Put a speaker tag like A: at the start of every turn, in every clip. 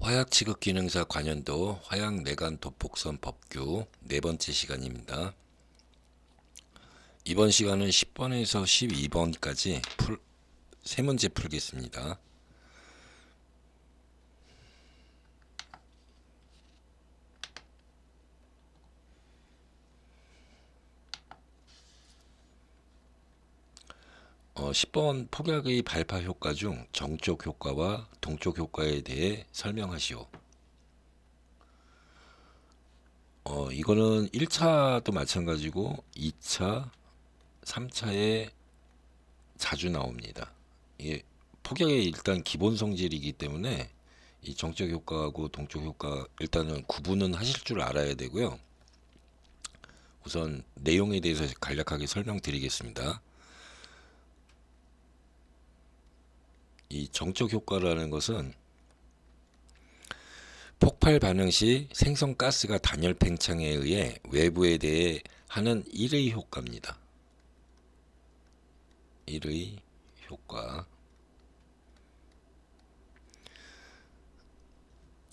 A: 화약 취급 기능사 관연도 화약 내관 도폭선 법규 네 번째 시간입니다. 이번 시간은 10번에서 12번까지 세 문제 풀겠습니다. 어, 10번 폭약의 발파 효과 중 정적 효과와 동적 효과에 대해 설명하시오. 이거는 1차도 마찬가지고 2차, 3차에 자주 나옵니다. 이게 폭약의 일단 기본 성질이기 때문에 이 정적 효과하고 동적 효과 일단은 구분은 하실 줄 알아야 되고요. 우선 내용에 대해서 간략하게 설명드리겠습니다. 이 정적 효과라는 것은 폭발 반응 시 생성 가스가 단열 팽창에 의해 외부에 대해 하는 일의 효과입니다. 일의 효과.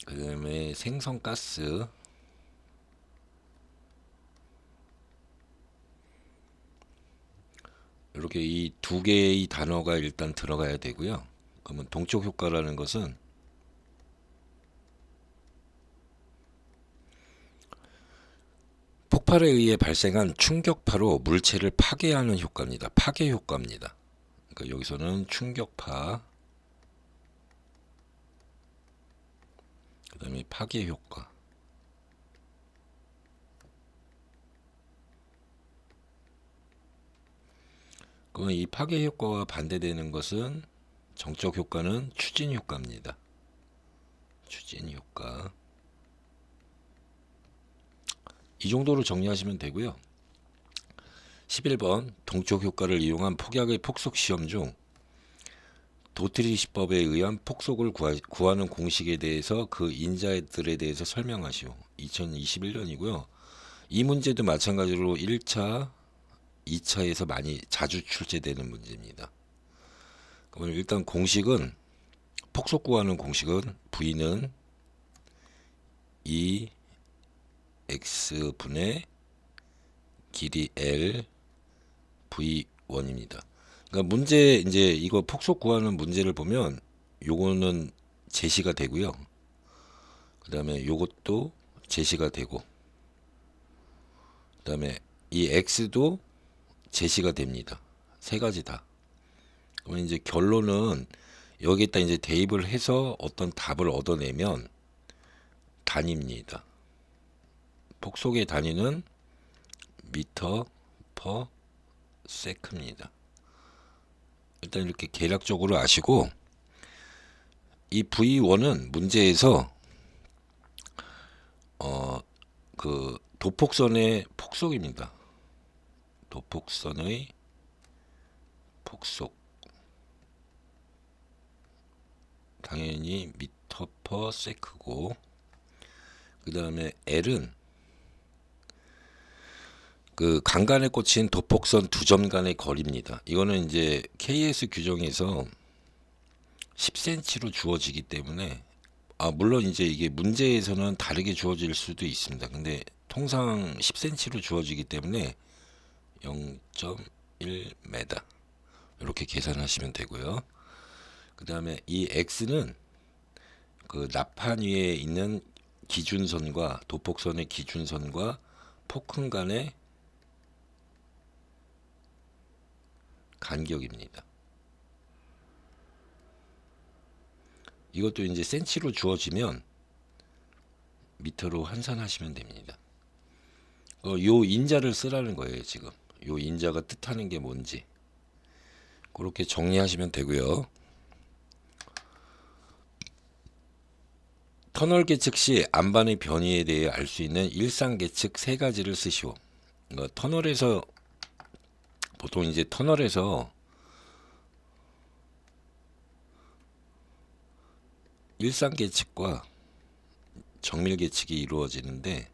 A: 그 다음에 생성 가스. 이렇게 이 두 개의 단어가 일단 들어가야 되고요. 그러면 동적 효과라는 것은 폭발에 의해 발생한 충격파로 물체를 파괴하는 효과입니다. 파괴 효과입니다. 그러니까 여기서는 충격파, 그 다음에 파괴 효과. 그러면 이 파괴 효과와 반대되는 것은 정적 효과는 추진 효과입니다. 추진 효과. 이 정도로 정리하시면 되고요. 11번 동적 효과를 이용한 폭약의 폭속 시험 중 도트리시법에 의한 폭속을 구하는 공식에 대해서 그 인자들에 대해서 설명하시오. 2021년이고요. 이 문제도 마찬가지로 1차, 2차에서 많이 자주 출제되는 문제입니다. 그러면 일단 공식은 폭속 구하는 공식은 V는 2x분의 길이 L V1입니다. 그러니까 문제 이제 이거 폭속 구하는 문제를 보면 요거는 제시가 되고요. 그 다음에 요것도 제시가 되고, 그 다음에 이 x도 제시가 됩니다. 세 가지 다. 그러면 이제 결론은 여기에다 이제 대입을 해서 어떤 답을 얻어내면 단위입니다. 폭속의 단위는 미터 퍼 세크입니다. 일단 이렇게 계략적으로 아시고, 이 V1은 문제에서 그 도폭선의 폭속입니다. 도폭선의 폭속. 당연히 미터 퍼 세크고, 그 다음에 L은 그 강간에 꽂힌 도폭선 두 점 간의 거리입니다. 이거는 이제 KS 규정에서 10cm로 주어지기 때문에, 물론 이제 이게 문제에서는 다르게 주어질 수도 있습니다. 근데 통상 10cm로 주어지기 때문에 0.1m 이렇게 계산하시면 되고요. 그 다음에 이 x는 그 납판 위에 있는 기준선과 도폭선의 기준선과 폭흥 간의 간격입니다. 이것도 이제 센치로 주어지면 미터로 환산하시면 됩니다. 요 인자를 쓰라는 거예요. 지금 요 인자가 뜻하는 게 뭔지 그렇게 정리하시면 되고요. 터널 계측 시 안반의 변이에 대해 알 수 있는 일상 계측 세 가지를 쓰시오. 터널에서 보통 이제 터널에서 일상 계측과 정밀 계측이 이루어지는데,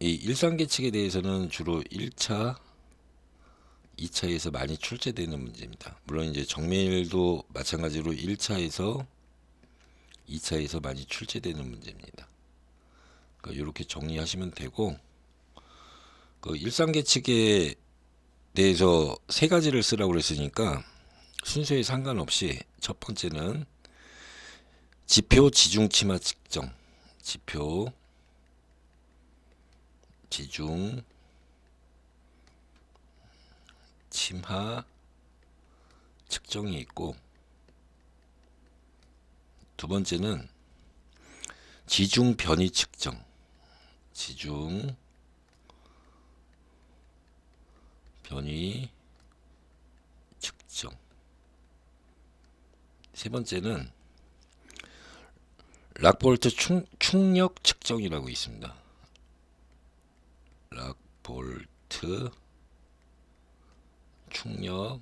A: 이 일상 계측에 대해서는 주로 1차, 2차에서 많이 출제되는 문제입니다. 물론 이제 정밀도 마찬가지로 1차에서 2차에서 많이 출제되는 문제입니다. 그러니까 이렇게 정리하시면 되고, 그 일상계측에 대해서 세 가지를 쓰라고 그랬으니까 순서에 상관없이 첫 번째는 지표 지중 치마 측정, 지표 지중 침하 측정이 있고, 두 번째는 지중 변이 측정, 지중 변이 측정, 세 번째는 락볼트 충력 측정이라고 있습니다. 락볼트 충력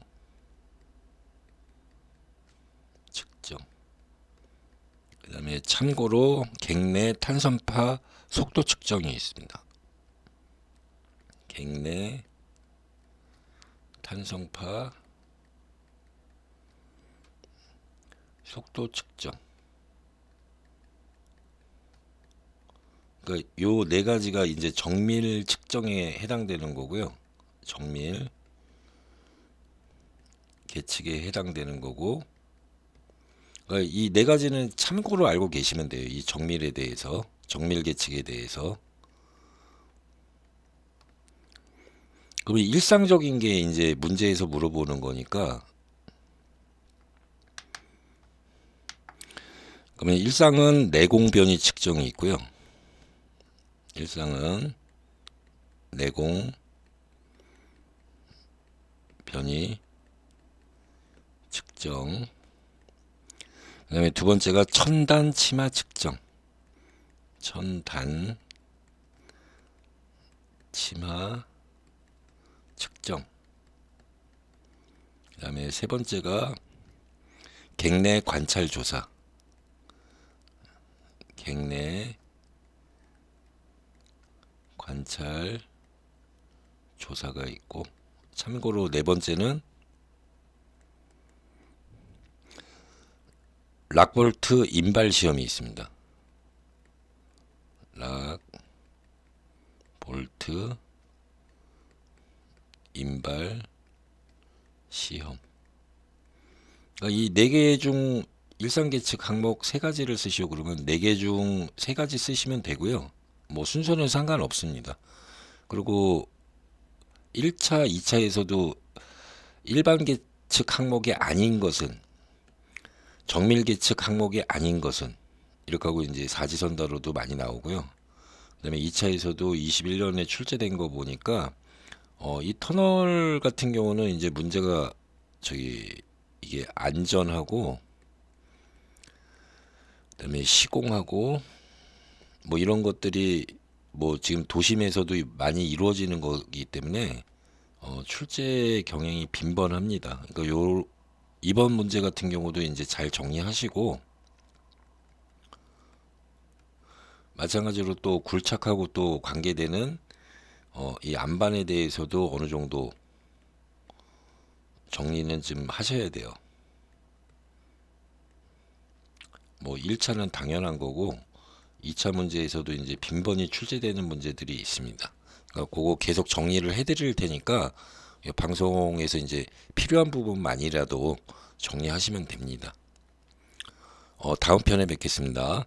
A: 측정. 그 다음에 참고로 객내 탄성파 속도 측정이 있습니다. 객내 탄성파 속도 측정. 그러니까 요 네 가지가 이제 정밀 측정에 해당되는 거고요. 정밀 계측에 해당되는 거고, 그러니까 이 네 가지는 참고로 알고 계시면 돼요. 이 정밀에 대해서, 정밀 계측에 대해서. 그러면 일상적인 게 이제 문제에서 물어보는 거니까, 그러면 일상은 내공 변이 측정이 있고요. 일상은 내공 변이 측정. 그 다음에 두 번째가 천단 치마 측정. 천단 치마 측정. 그 다음에 세 번째가 객내 관찰 조사. 객내 관찰 조사가 있고, 참고로 네 번째는 락볼트 인발 시험이 있습니다. 락볼트 인발 시험. 그러니까 이 네 개 중 일상계측 항목 세 가지를 쓰시오 그러면 네 개 중 세 가지 쓰시면 되고요. 뭐 순서는 상관없습니다. 그리고 1차, 2차에서도 일반 계측 항목이 아닌 것은, 정밀 계측 항목이 아닌 것은 이렇게 하고 이제 사지선다로도 많이 나오고요. 그다음에 2차에서도 21년에 출제된 거 보니까 이 터널 같은 경우는 이제 문제가 이게 안전하고, 그다음에 시공하고 뭐 이런 것들이 뭐 지금 도심에서도 많이 이루어지는 거기 때문에 출제 경향이 빈번합니다. 그러니까 이번 문제 같은 경우도 이제 잘 정리하시고, 마찬가지로 또 굴착하고 또 관계되는 이 안반에 대해서도 어느 정도 정리는 좀 하셔야 돼요. 뭐 1차는 당연한 거고 2차 문제에서도 이제 빈번히 출제되는 문제들이 있습니다. 그러니까 그거 계속 정리를 해드릴 테니까 방송에서 이제 필요한 부분만이라도 정리하시면 됩니다. 다음 편에 뵙겠습니다.